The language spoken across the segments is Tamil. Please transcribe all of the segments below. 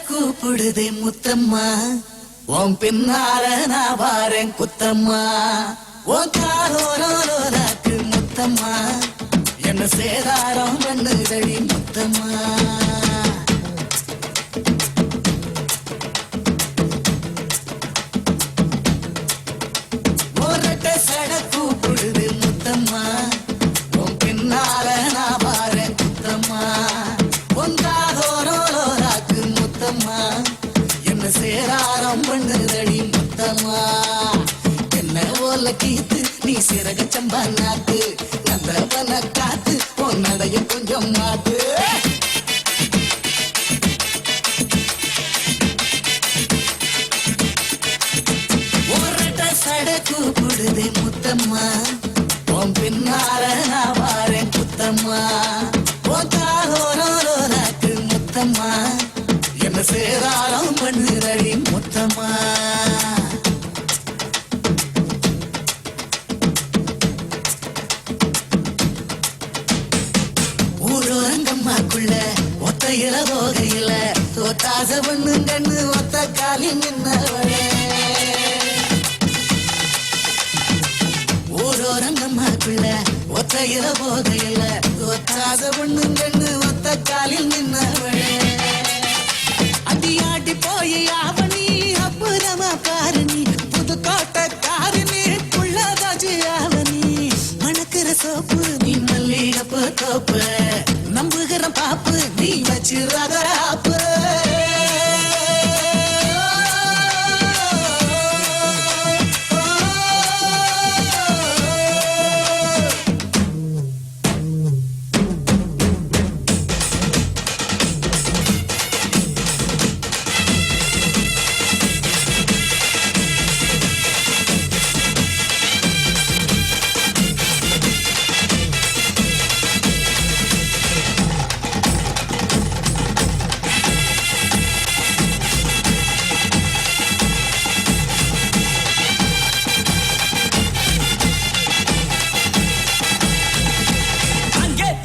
கூப்பிடுதே முத்தம்மா, உன் பின்னால நான் வாரேன் குத்தம்மா. உன் காரோராக்கு முத்தம்மா, என்ன சேதாரம் பண்ணுதடி முத்தம்மா. ஒரட்ட சட கூப்பிடுது முத்தம்மா, உன் பின்னால நான் வாரேன் குத்தம்மா. உன் காரோராக்கு முத்தம்மா, என்ன சேதாரம் பண்ணுதடி முத்தம்மா. என்ன ஓல கீத்து நீ சிறக சம்பா நாத்து, நந்தவன காத்து உன்னடைய கொஞ்சம் மாத்து. ஒரட்ட சட கூப்பிடுதே முத்தம்மா, உன் பின்னால நான் வாரேன் குத்தம்மா. உன் காரோராக்கு முத்தம்மா, என்ன சேதாரம் பண்ணுதடி முத்தம்மா. ஊரோரங்கம்மாக்குள்ள ஒத்தையில போகையில தோத்தாச பண்ணு கண்ணு ஒத்த காலி நின்னவளே. ஊரோரங்கம்மாக்குள்ள ஒத்தையில போகையில தோத்தாச பண்ணு கண்ணு ஒத்த காலில் நின்னவளே. அடியாட்டி போய் ஆவணி அப்புறமா பாரு நீ, புது கோட்டக்காரு நீ புள்ளதாச்சு ஆவணி. மணக்கிற சோப்பு நீ மல்லிகப்பு தோப்பு, நம்புகிற பாப்பு நீ வச்சிராத ஆப்பு.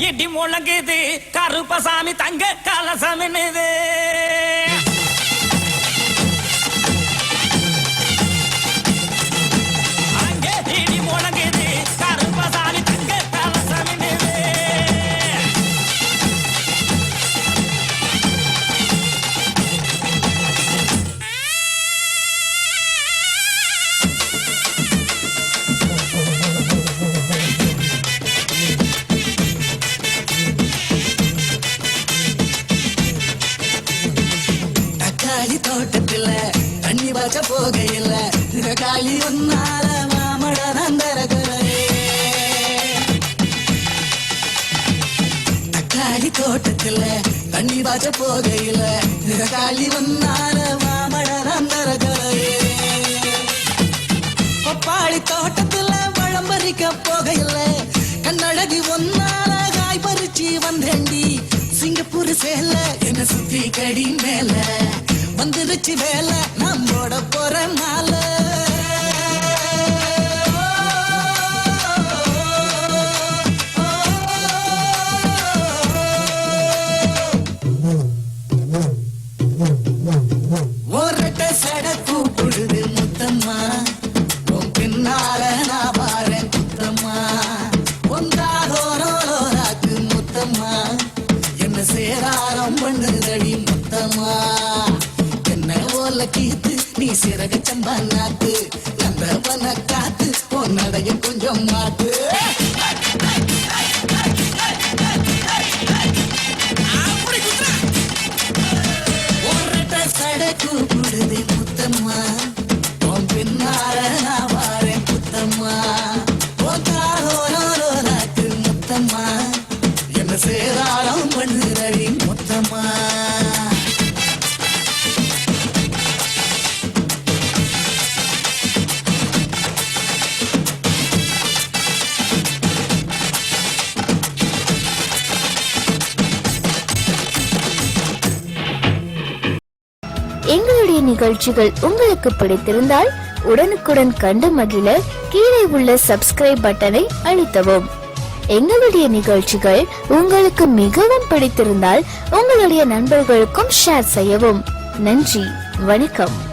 இடி முழங்குது கருப்பசாமி தங்க கலசமின்னுது. அங்கே இடி முழங்குது கருப்பசாமி தங்க கலசமின்னுது. தக்காளி தோட்டத்துல தண்ணி வச்ச போகையில காலி ஒன்னால மாமட நந்தரகரே. தக்காளி தோட்டத்துல தண்ணி வச்ச போகையில காலி ஒன்னால மாமட நந்தரகரே. பப்பாளி தோட்டத்துல பழம் பறிக்க போகையில கண்ணழகி ஒன்னால காய் பறிச்சு வந்தேண்டி. சிங்கப்பூர் சேல என்ன சுத்தி கடி மேல வந்துருச்சு வேலை, நான் போட போற மாலை. ஒரட்ட சட கூப்பிடுது முத்தம்மா, உன் பின்னால நான் வாரேன் குத்தம்மா. ஒன்றாரோராக்கு முத்தம்மா, என்ன சேதாரம் பண்ணுதடி முத்தம்மா. என்ன ஓல கீத்து நீ சிறக சம்பா நாத்து, நந்தவன காத்து உன்னடைய கொஞ்சம் மாத்து. ஒரட்ட சட கூப்பிடுதே முத்தம்மா, உன் பின்னால நான் வாரேன் குத்தம்மா. உன் காரோராக்கு முத்தம்மா, என்ன சேதாரம் பண்ணுதடி முத்தம்மா. எங்களுடைய நிகழ்ச்சிகள் உங்களுக்கு பிடித்திருந்தால் உடனுக்குடன் கண்டு மகிழ கீழே உள்ள சப்ஸ்கிரைப் பட்டனை அழுத்தவும். எங்களுடைய நிகழ்ச்சிகள் உங்களுக்கு மிகவும் பிடித்திருந்தால் உங்களுடைய நண்பர்களுக்கும் ஷேர் செய்யவும். நன்றி, வணக்கம்.